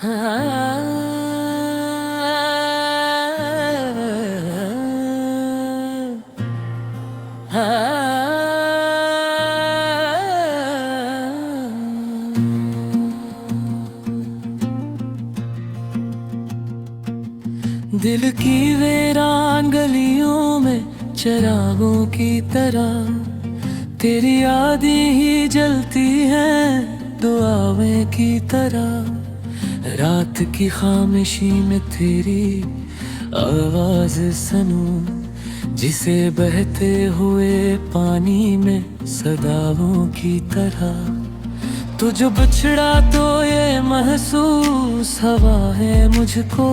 हाँ, दिल की वीरान गलियों में चिरागों की तरह तेरी यादें ही जलती हैं दुआएं की तरह। रात की खामोशी में तेरी आवाज सुनूं, जिसे बहते हुए पानी में सदाओं की तरह। तू जो बिछड़ा तो ये महसूस हवा है मुझको,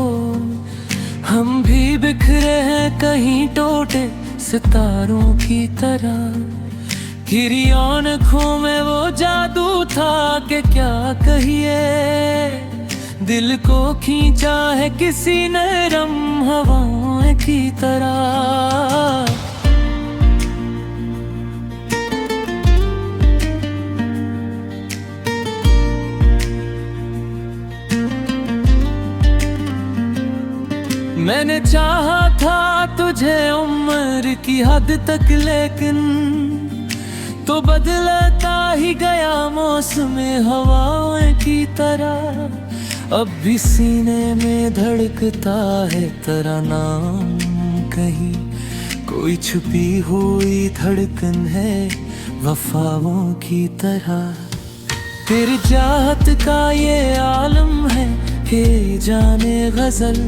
हम भी बिखरे हैं कहीं टूटे सितारों की तरह। गिरी आँखों में वो जादू था कि क्या कहिए, दिल को खींचा है किसी नरम हवाओं की तरह। मैंने चाहा था तुझे उम्र की हद तक, लेकिन तो बदलता ही गया मौसम हवाओं की तरह। अब भी सीने में धड़कता है तेरा नाम, कहीं कोई छुपी हुई धड़कन है वफाओं की तरह। तेरी चाहत का ये आलम है कि जाने गजल,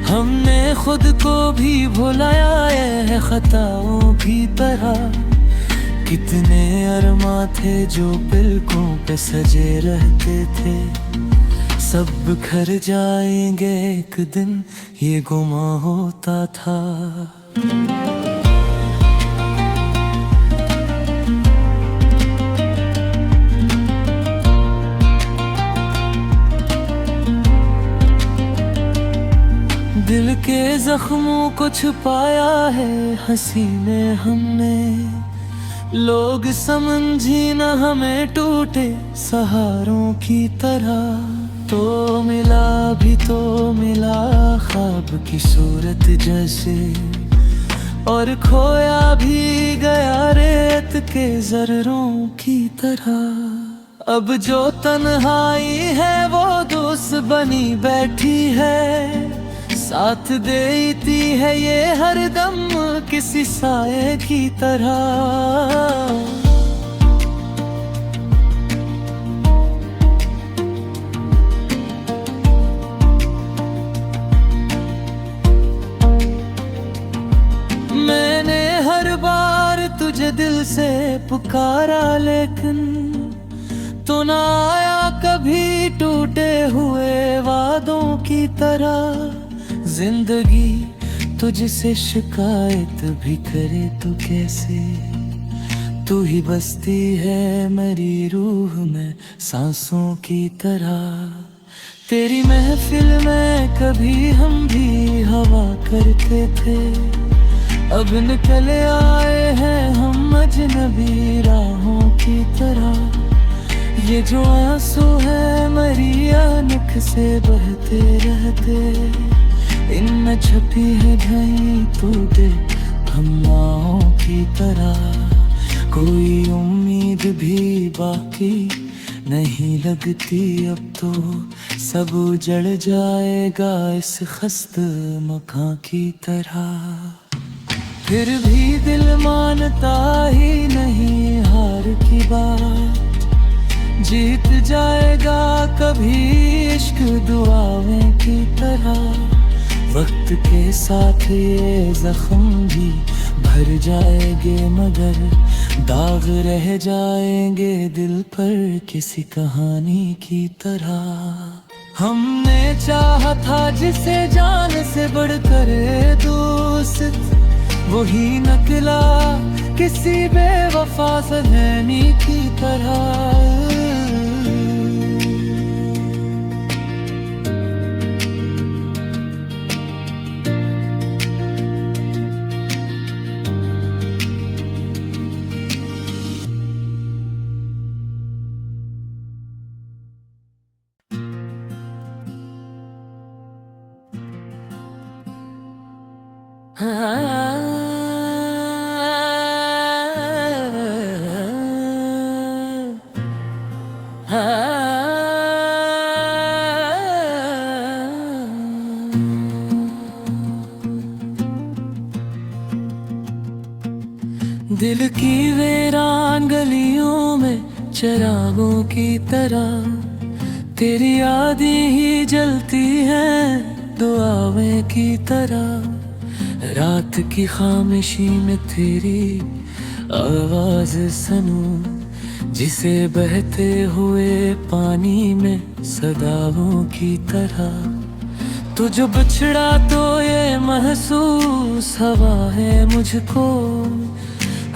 हमने खुद को भी भुलाया है खताओं की तरह। कितने अरमा थे जो पलकों पे सजे रहते थे, सब बिखर जाएंगे एक दिन ये गुमा होता था। दिल के जख्मों को छुपाया है हंसी में हमने, लोग समझी न हमें टूटे सहारों की तरह। तो मिला भी तो मिला ख्वाब की सूरत जैसे, और खोया भी गया रेत के जर्रों की तरह। अब जो तन्हाई है वो दोस्त बनी बैठी है, साथ देती है ये हर दम किसी साए की तरह। मैंने हर बार तुझे दिल से पुकारा, लेकिन तू ना आया कभी टूटे हुए वादों की तरह। जिंदगी तुझसे शिकायत भी करे तो कैसे, तू ही बसती है मेरी रूह में सांसों की तरह। तेरी महफिल में कभी हम भी हवा करते थे, अब निकल आए हैं हम अजनबी राहों की तरह। ये जो आंसू है मेरी आँख से बहते रहते, इनमें छपी है ढई टूटे धमाओं की तरह। कोई उम्मीद भी बाकी नहीं लगती अब तो, सब उजड़ जाएगा इस खस्त मकां की तरह। फिर भी दिल मानता ही नहीं हार की बात, जीत जाएगा कभी इश्क दुआएं की तरह। वक्त के साथ ये जख्म भी भर जाएंगे, मगर दाग रह जाएंगे दिल पर किसी कहानी की तरह। हमने चाहा था जिसे जान से बढ़कर दोस्त, वही निकला किसी बेवफा सजनी की तरह। दिल की वीरान गलियों में चिरागों की तरह तेरी यादें ही जलती हैं दुआएं की तरह। रात की खामोशी में तेरी आवाज सुनूं, जिसे बहते हुए पानी में सदाओं की तरह। तू जो बिछड़ा तो ये महसूस हवा है मुझको,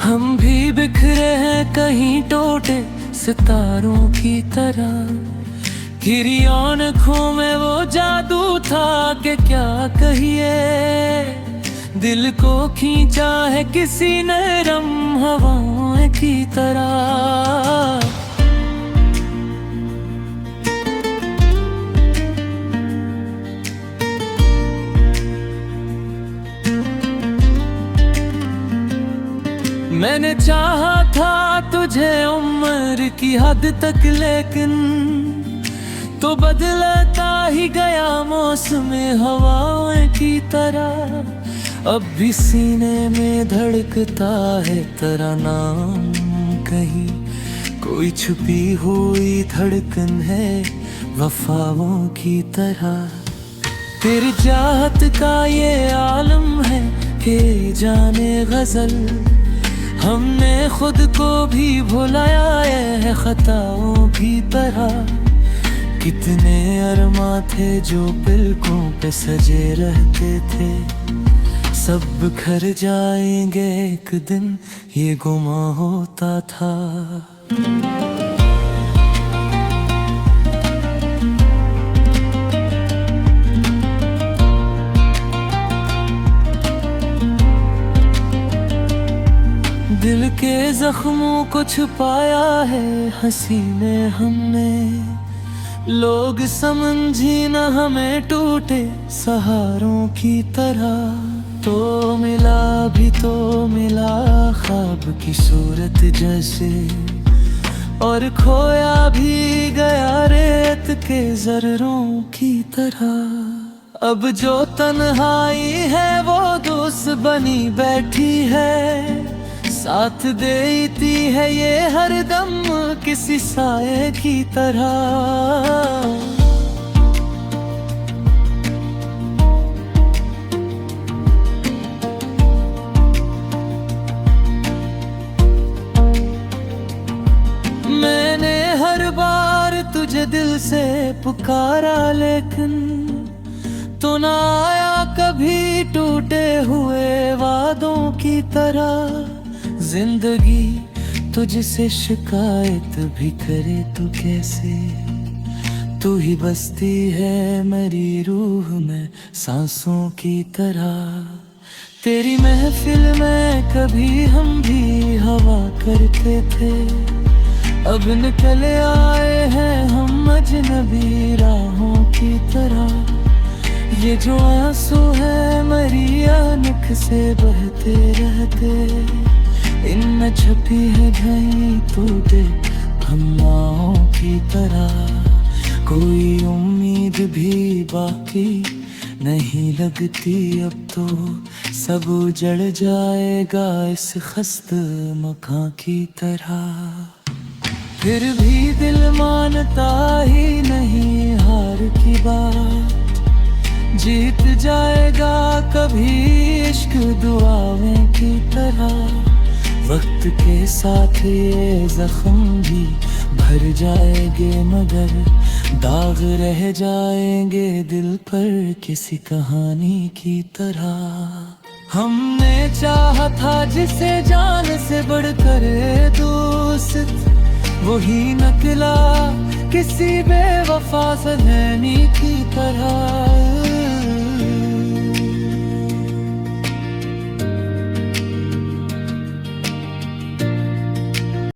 हम भी बिखरे हैं कहीं टूटे सितारों की तरह। गिरी आँखों में वो जादू था कि क्या कहिए, दिल को खींचा है किसी नरम हवाओं की तरह। मैंने चाहा था तुझे उम्र की हद तक, लेकिन तो बदलता ही गया मौसम हवाओं की तरह। अब भी सीने में धड़कता है तेरा नाम, कहीं कोई छुपी हुई धड़कन है वफाओं की तरह। तेरी चाहत का ये आलम है कि जाने गजल, हमने खुद को भी भुलाया है खताओं की तरह। कितने अरमा थे जो पलकों पे सजे रहते थे, सब बिखर जाएंगे एक दिन ये गुमा होता था। दिल के जख्मों को छुपाया है हंसी में हमने, लोग समझी न हमें टूटे सहारों की तरह। तो मिला भी तो मिला ख्वाब की सूरत जैसे, और खोया भी गया रेत के जर्रों की तरह। अब जो तन्हाई है वो दोस्त बनी बैठी है, साथ देती है ये हर दम किसी साए की तरह। मैंने हर बार तुझे दिल से पुकारा, लेकिन तू ना आया कभी टूटे हुए वादों की तरह। जिंदगी तुझसे शिकायत भी करे तो कैसे, तू ही बसती है मेरी रूह में सांसों की तरह। तेरी महफिल में कभी हम भी हवा करते थे, अब निकल आए हैं हम अजनबी राहों की तरह। ये जो आंसू है मेरी आँख से बहते रहते, इनमें छपी है घई टूटे खम्माओं की तरह। कोई उम्मीद भी बाकी नहीं लगती अब तो, सब उजड़ जाएगा इस खस्त मकान की तरह। फिर भी दिल मानता ही नहीं हार की बात, जीत जाएगा कभी इश्क दुआएं की तरह। वक्त के साथ ये जख्म भी भर जाएंगे, मगर दाग रह जाएंगे दिल पर किसी कहानी की तरह। हमने चाहा था जिसे जान से बढ़कर दोस्त, वही निकला किसी बेवफा सनैनी की तरह।